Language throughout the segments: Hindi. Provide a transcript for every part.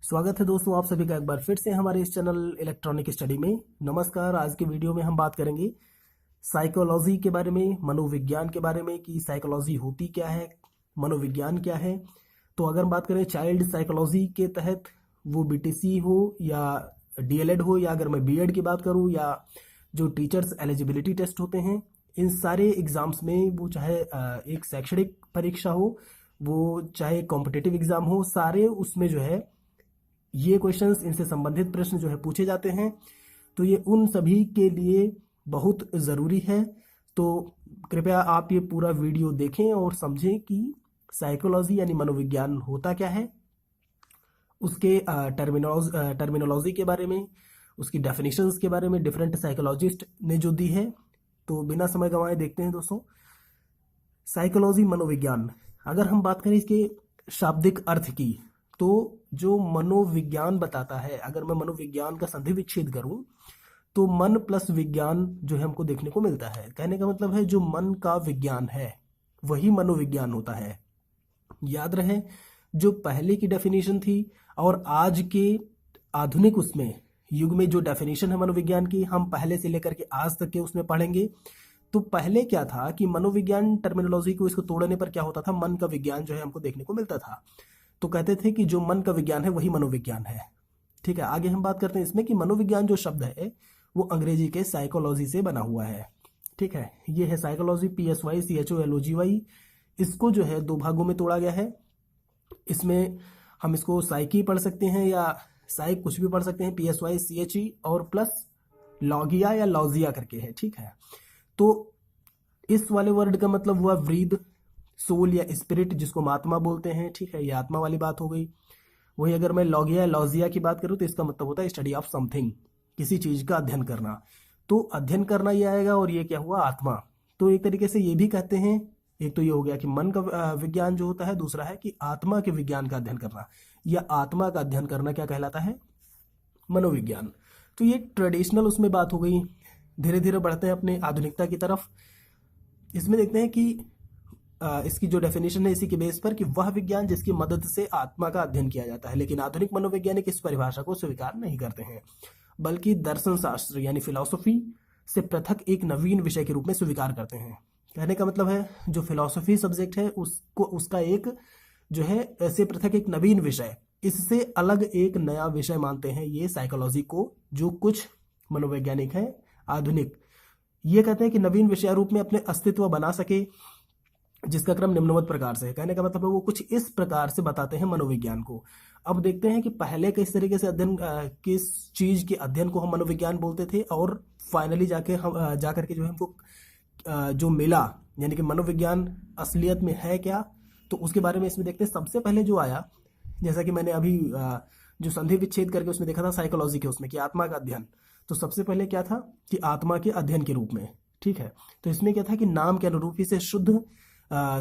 स्वागत है दोस्तों आप सभी का एक बार फिर से हमारे इस चैनल इलेक्ट्रॉनिक स्टडी में। नमस्कार। आज के वीडियो में हम बात करेंगे साइकोलॉजी के बारे में, मनोविज्ञान के बारे में कि साइकोलॉजी होती क्या है, मनोविज्ञान क्या है। तो अगर हम बात करें चाइल्ड साइकोलॉजी के तहत, वो बीटीसी हो या डीएलएड हो, या अगर मैं बीएड की बात करूँ, या जो टीचर्स एलिजिबिलिटी टेस्ट होते हैं, इन सारे एग्जाम्स में वो चाहे एक शैक्षणिक परीक्षा हो, वो चाहे कॉम्पिटिटिव एग्जाम हो, सारे उसमें जो है ये क्वेश्चंस, इनसे संबंधित प्रश्न जो है पूछे जाते हैं। तो ये उन सभी के लिए बहुत ज़रूरी है। तो कृपया आप ये पूरा वीडियो देखें और समझें कि साइकोलॉजी यानी मनोविज्ञान होता क्या है, उसके टर्मिनोलॉजी के बारे में, उसकी डेफिनेशंस के बारे में डिफरेंट साइकोलॉजिस्ट ने जो दी है। तो बिना समय गंवाए देखते हैं दोस्तों, साइकोलॉजी मनोविज्ञान। अगर हम बात करें इसके शाब्दिक अर्थ की, तो जो मनोविज्ञान बताता है, अगर मैं मनोविज्ञान का संधि विच्छेद करूं तो मन प्लस विज्ञान जो है हमको देखने को मिलता है। कहने का मतलब है जो मन का विज्ञान है वही मनोविज्ञान होता है। याद रहे, जो पहले की डेफिनेशन थी और आज के आधुनिक उसमें युग में जो डेफिनेशन है मनोविज्ञान की, हम पहले से लेकर के आज तक के उसमें पढ़ेंगे। तो पहले क्या था कि मनोविज्ञान टर्मिनोलॉजी को इसको तोड़ने पर क्या होता था, मन का विज्ञान जो है हमको देखने को मिलता था। तो कहते थे कि जो मन का विज्ञान है वही मनोविज्ञान है। ठीक है, आगे हम बात करते हैं इसमें कि मनोविज्ञान जो शब्द है वो अंग्रेजी के साइकोलॉजी से बना हुआ है। ठीक है, ये है साइकोलॉजी, PSYCHOLOGY। इसको जो है दो भागों में तोड़ा गया है। इसमें हम इसको साइकी पढ़ सकते हैं या साइक कुछ भी पढ़ सकते हैं, PSYCHE और प्लस लॉगिया या लॉजिया करके है। ठीक है, तो इस वाले वर्ड का मतलब हुआ ब्रीद, सोल या स्पिरिट, जिसको हम आत्मा बोलते हैं। ठीक है, ये आत्मा वाली बात हो गई। वही अगर मैं लॉगिया लॉजिया की बात करूं तो इसका मतलब होता है स्टडी ऑफ समथिंग, किसी चीज का अध्ययन करना। तो अध्ययन करना ये आएगा, और ये क्या हुआ, आत्मा। तो एक तरीके से ये भी कहते हैं, एक तो ये हो गया कि मन का विज्ञान जो होता है, दूसरा है कि आत्मा के विज्ञान का अध्ययन करना, या आत्मा का अध्ययन करना क्या कहलाता है, मनोविज्ञान। तो ये ट्रेडिशनल उसमें बात हो गई। धीरे धीरे बढ़ते हैं अपने आधुनिकता की तरफ। इसमें देखते हैं कि इसकी जो डेफिनेशन है इसी के बेस पर कि वह विज्ञान जिसकी मदद से आत्मा का अध्ययन किया जाता है। लेकिन आधुनिक मनोवैज्ञानिक इस परिभाषा को स्वीकार नहीं करते हैं, बल्कि दर्शन शास्त्र यानी फिलॉसफी से पृथक एक नवीन विषय के रूप में स्वीकार करते हैं। कहने का मतलब है जो फिलॉसफी सब्जेक्ट है उसको, उसका एक जो है ऐसे पृथक एक नवीन विषय, इससे अलग एक नया विषय मानते हैं ये साइकोलॉजी को। जो कुछ मनोवैज्ञानिक है आधुनिक, ये कहते हैं कि नवीन विषय रूप में अपने अस्तित्व बना सके, जिसका क्रम निम्नवत प्रकार से है। कहने का मतलब है वो कुछ इस प्रकार से बताते हैं मनोविज्ञान को। अब देखते हैं कि पहले किस तरीके से अध्ययन, किस चीज के अध्ययन को हम मनोविज्ञान बोलते थे, और फाइनली जाके हम जाकर के जो है हमको जो मिला, यानी कि मनोविज्ञान असलियत में है क्या, तो उसके बारे में इसमें देखते हैं। सबसे पहले जो आया, जैसा कि मैंने अभी जो संधि विच्छेद करके उसमें देखा था साइकोलॉजी के, उसमें कि आत्मा का अध्ययन। तो सबसे पहले क्या था कि आत्मा के अध्ययन के रूप में। ठीक है, तो इसमें क्या था कि नाम के अनुरूप इसे शुद्ध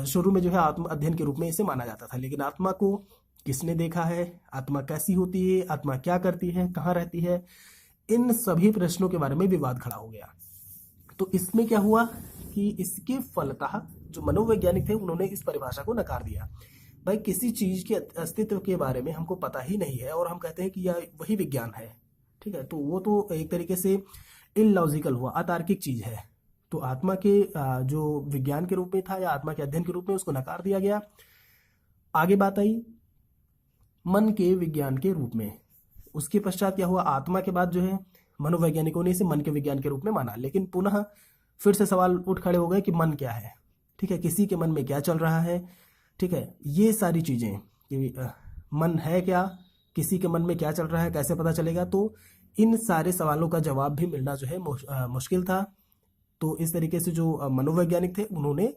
शुरू में जो है आत्मा अध्ययन के रूप में इसे माना जाता था। लेकिन आत्मा को किसने देखा है, आत्मा कैसी होती है, आत्मा क्या करती है, कहाँ रहती है, इन सभी प्रश्नों के बारे में विवाद खड़ा हो गया। तो इसमें क्या हुआ कि इसके फलतः जो मनोवैज्ञानिक थे उन्होंने इस परिभाषा को नकार दिया। भाई, किसी चीज के अस्तित्व के बारे में हमको पता ही नहीं है और हम कहते हैं कि यह वही विज्ञान है। ठीक है, तो वो तो एक तरीके से इलॉजिकल हुआ, अतार्किक चीज है। तो आत्मा के जो विज्ञान के रूप में था या आत्मा के अध्ययन के रूप में, उसको नकार दिया गया। आगे बात आई मन के विज्ञान के रूप में। उसके पश्चात क्या हुआ, आत्मा के बाद जो है मनोवैज्ञानिकों ने इसे मन के विज्ञान के रूप में माना। लेकिन पुनः फिर से सवाल उठ खड़े हो गए कि मन क्या है। ठीक है, किसी के मन में क्या चल रहा है। ठीक है, ये सारी चीजें कि मन है क्या, किसी के मन में क्या चल रहा है, कैसे पता चलेगा। तो इन सारे सवालों का जवाब भी मिलना जो है मुश्किल था। तो इस तरीके से जो मनोवैज्ञानिक थे उन्होंने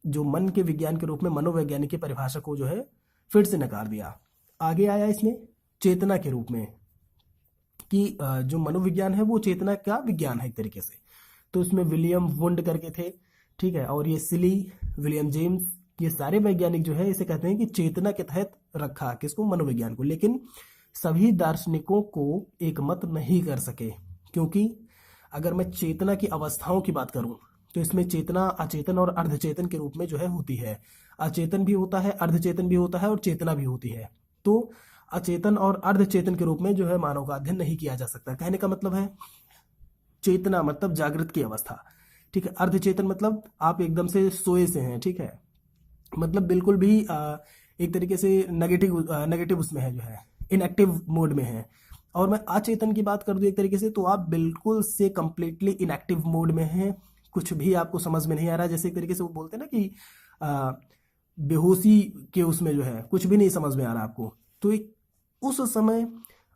जो मन के विज्ञान के रूप में मनोवैज्ञानिक की परिभाषा को जो है फिर से नकार दिया। आगे आया इसमें चेतना के रूप में कि जो मनोविज्ञान है वो चेतना का विज्ञान है एक तरीके से। तो इसमें विलियम वुंड करके थे। ठीक है, और ये सिली, विलियम जेम्स, ये सारे वैज्ञानिक जो है इसे कहते हैं कि चेतना के तहत रखा किसको, मनोविज्ञान को। लेकिन सभी दार्शनिकों को एक मत नहीं कर सके, क्योंकि अगर मैं चेतना की अवस्थाओं की बात करूं तो इसमें चेतना अचेतन और अर्धचेतन के रूप में जो है होती है। अचेतन भी होता है, अर्धचेतन भी होता है और चेतना भी होती है। तो अचेतन और अर्धचेतन के रूप में जो है मानव का अध्ययन नहीं किया जा सकता। कहने का मतलब है चेतना मतलब जागृत की अवस्था, ठीक है। अर्धचेतन मतलब आप एकदम से सोए से हैं, ठीक है, मतलब बिल्कुल भी एक तरीके से नेगेटिव उसमें है, जो है इनएक्टिव मोड में है। और मैं अचेतन की बात कर दूं एक तरीके से, तो आप बिल्कुल से कंप्लीटली इनएक्टिव मोड में हैं, कुछ भी आपको समझ में नहीं आ रहा। जैसे एक तरीके से वो बोलते हैं ना कि बेहोशी के उसमें जो है कुछ भी नहीं समझ में आ रहा आपको, तो उस समय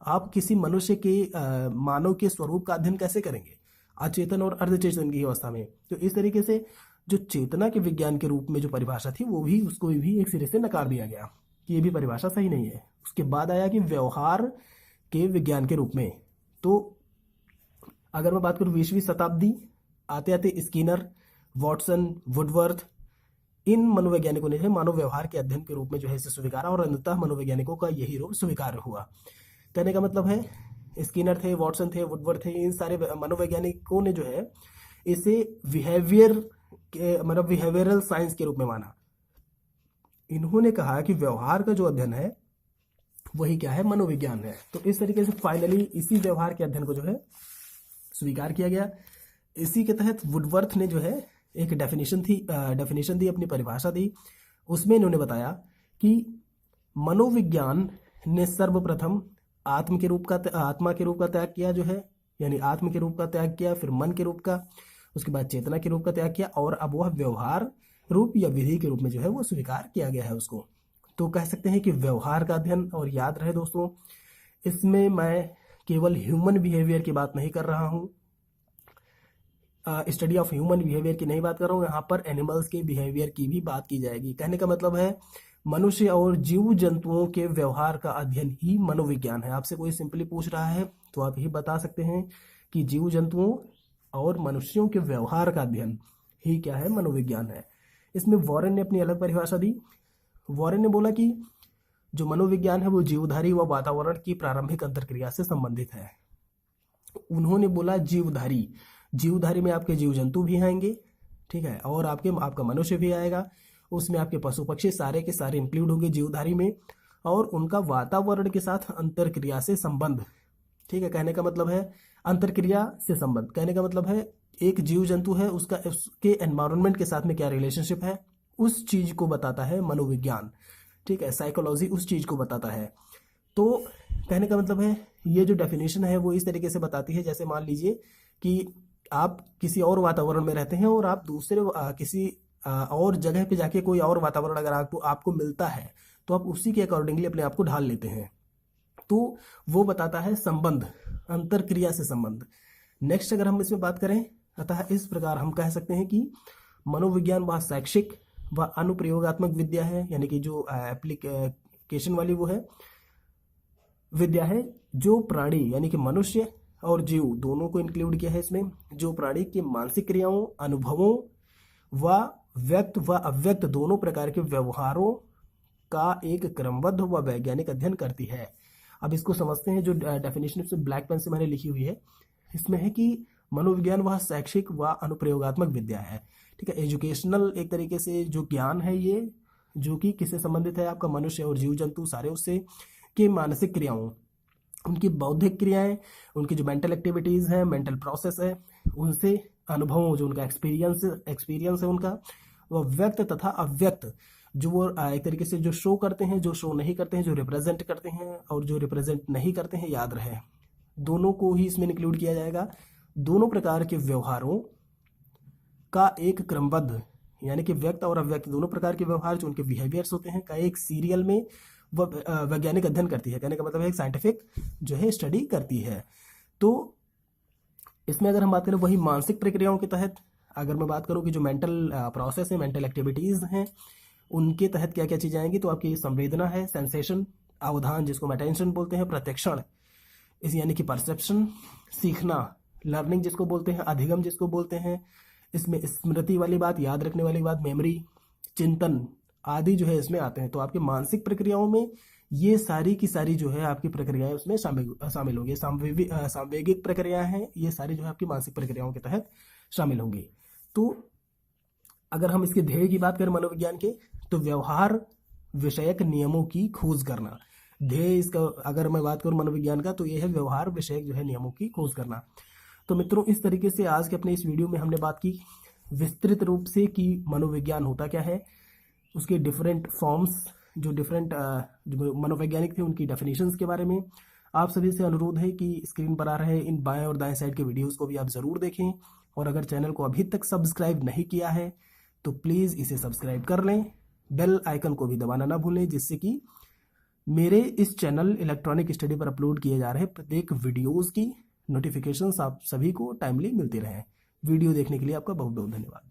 आप किसी मनुष्य के मानव के स्वरूप का अध्ययन कैसे करेंगे अचेतन और अर्धचेतन की अवस्था में। तो इस तरीके से जो चेतना के विज्ञान के रूप में जो परिभाषा थी वो भी उसको भी एक सिरे से नकार दिया गया कि ये भी परिभाषा सही नहीं है। उसके बाद आया कि व्यवहार के विज्ञान के रूप में। तो अगर मैं बात करूं 20वीं शताब्दी आते आते स्किनर, वॉटसन, वुडवर्थ, इन मनोवैज्ञानिकों ने मानव व्यवहार के अध्ययन के रूप में जो है इसे स्वीकारा और अंततः मनोवैज्ञानिकों का यही रूप स्वीकार हुआ। कहने का मतलब है स्किनर थे, वॉटसन थे, वुडवर्थ थे, इन सारे मनोवैज्ञानिकों ने जो है इसे बिहेवियर के मतलब बिहेवियरल साइंस के रूप में माना। इन्होंने कहा कि व्यवहार का जो अध्ययन है वही क्या है, मनोविज्ञान है। तो इस तरीके से फाइनली इसी व्यवहार के अध्ययन को जो है स्वीकार किया गया। इसी के तहत वुडवर्थ ने जो है एक डेफिनेशन दी, अपनी परिभाषा दी। उसमें इन्होंने बताया कि मनोविज्ञान ने सर्वप्रथम आत्मा के रूप का त्याग किया, जो है यानी आत्म के रूप का त्याग किया, फिर मन के रूप का, उसके बाद चेतना के रूप का त्याग किया, और अब वह व्यवहार रूप या विधि के रूप में जो है वो स्वीकार किया गया है उसको। तो कह सकते हैं कि व्यवहार का अध्ययन, और याद रहे दोस्तों इसमें मैं केवल ह्यूमन बिहेवियर की बात नहीं कर रहा हूँ, स्टडी ऑफ ह्यूमन बिहेवियर की नहीं बात कर रहा हूँ, यहाँ पर एनिमल्स के बिहेवियर की भी बात की जाएगी। कहने का मतलब है मनुष्य और जीव जंतुओं के व्यवहार का अध्ययन ही मनोविज्ञान है। आपसे कोई सिंपली पूछ रहा है तो आप ही बता सकते हैं कि जीव जंतुओं और मनुष्यों के व्यवहार का अध्ययन ही क्या है, मनोविज्ञान है। इसमें वॉरेन ने अपनी अलग परिभाषा दी। वॉरेन ने बोला कि जो मनोविज्ञान है वो जीवधारी व वातावरण की प्रारंभिक अंतरक्रिया से संबंधित है। उन्होंने बोला जीवधारी में आपके जीव जंतु भी आएंगे, ठीक है, और आपका मनुष्य भी आएगा, उसमें आपके पशु पक्षी सारे के सारे इंक्लूड होंगे जीवधारी में, और उनका वातावरण के साथ अंतरक्रिया से संबंध, ठीक है। कहने का मतलब है अंतरक्रिया से संबंध, कहने का मतलब है एक जीव जंतु है उसके एनवायरनमेंट के साथ में क्या रिलेशनशिप है, उस चीज को बताता है मनोविज्ञान, ठीक है। साइकोलॉजी उस चीज को बताता है। तो कहने का मतलब है ये जो डेफिनेशन है वो इस तरीके से बताती है, जैसे मान लीजिए कि आप किसी और वातावरण में रहते हैं और आप दूसरे किसी और जगह पे जाके कोई और वातावरण अगर आपको मिलता है तो आप उसी के अकॉर्डिंगली अपने आप को ढाल लेते हैं। तो वो बताता है संबंध, अंतरक्रिया से संबंध। नेक्स्ट अगर हम इसमें बात करें, अतः इस प्रकार हम कह सकते हैं कि मनोविज्ञान वह शैक्षिक व अनुप्रयोगात्मक विद्या है, यानी कि जो एप्लीकेशन वाली वो है विद्या है, जो प्राणी यानी कि मनुष्य और जीव दोनों को इंक्लूड किया है इसमें, जो प्राणी की मानसिक क्रियाओं, अनुभवों व व्यक्त व अव्यक्त दोनों प्रकार के व्यवहारों का एक क्रमबद्ध व वैज्ञानिक अध्ययन करती है। अब इसको समझते हैं, जो डेफिनेशन से ब्लैक पेन से मैंने लिखी हुई है इसमें है कि मनोविज्ञान वह शैक्षिक व अनुप्रयोगात्मक विद्या है, ठीक है, एजुकेशनल एक तरीके से जो ज्ञान है ये, जो कि किससे संबंधित है, आपका मनुष्य और जीव जंतु सारे उससे के मानसिक क्रियाओं, उनकी बौद्धिक क्रियाएं, उनकी जो मेंटल एक्टिविटीज है, मेंटल प्रोसेस है, उनसे अनुभवों, जो उनका एक्सपीरियंस है उनका, वह व्यक्त तथा अव्यक्त जो वो एक तरीके से जो शो करते हैं, जो शो नहीं करते हैं, जो रिप्रेजेंट करते हैं और जो रिप्रेजेंट नहीं करते हैं, याद रहे दोनों को ही इसमें इंक्लूड किया जाएगा। दोनों प्रकार के व्यवहारों का एक क्रमबद्ध, यानी कि व्यक्त और अव्यक्त दोनों प्रकार के व्यवहार जो उनके बिहेवियर्स होते हैं का एक सीरियल में वैज्ञानिक अध्ययन करती है। कहने का मतलब है एक साइंटिफिक जो है स्टडी करती है। तो इसमें अगर हम बात करें वही मानसिक प्रक्रियाओं के तहत, अगर मैं बात करूं कि जो मेंटल प्रोसेस है, मेंटल एक्टिविटीज हैं, उनके तहत क्या क्या चीजें आएंगी, तो आपकी संवेदना है, सेंसेशन, अवधान जिसको हम अटेंशन बोलते हैं, प्रत्यक्षण इस यानी कि परसेप्शन, सीखना लर्निंग जिसको बोलते हैं, अधिगम जिसको बोलते हैं, इसमें स्मृति वाली बात, याद रखने वाली बात, मेमोरी, चिंतन आदि जो है इसमें आते हैं। तो आपके मानसिक प्रक्रियाओं में ये सारी की सारी जो है आपकी प्रक्रियाएं उसमें शामिल होंगी। सांवेगिक प्रक्रियाएं हैं, ये सारी जो है आपकी मानसिक प्रक्रियाओं के तहत शामिल होंगी। तो अगर हम इसके ध्येय की बात करें मनोविज्ञान के, तो व्यवहार विषयक नियमों की खोज करना, ध्येय इसका अगर मैं बात करूं मनोविज्ञान का, तो ये है व्यवहार विषयक जो है नियमों की खोज करना। तो मित्रों, इस तरीके से आज के अपने इस वीडियो में हमने बात की विस्तृत रूप से कि मनोविज्ञान होता क्या है, उसके डिफरेंट फॉर्म्स, जो डिफरेंट जो मनोवैज्ञानिक थे उनकी डेफिनेशंस के बारे में। आप सभी से अनुरोध है कि स्क्रीन पर आ रहे इन बाएं और दाएं साइड के वीडियोस को भी आप ज़रूर देखें, और अगर चैनल को अभी तक सब्सक्राइब नहीं किया है तो प्लीज़ इसे सब्सक्राइब कर लें, बेल आइकन को भी दबाना ना भूलें, जिससे कि मेरे इस चैनल इलेक्ट्रॉनिक स्टडी पर अपलोड किए जा रहे प्रत्येक वीडियोज़ की नोटिफिकेशंस आप सभी को टाइमली मिलती रहें। वीडियो देखने के लिए आपका बहुत बहुत धन्यवाद।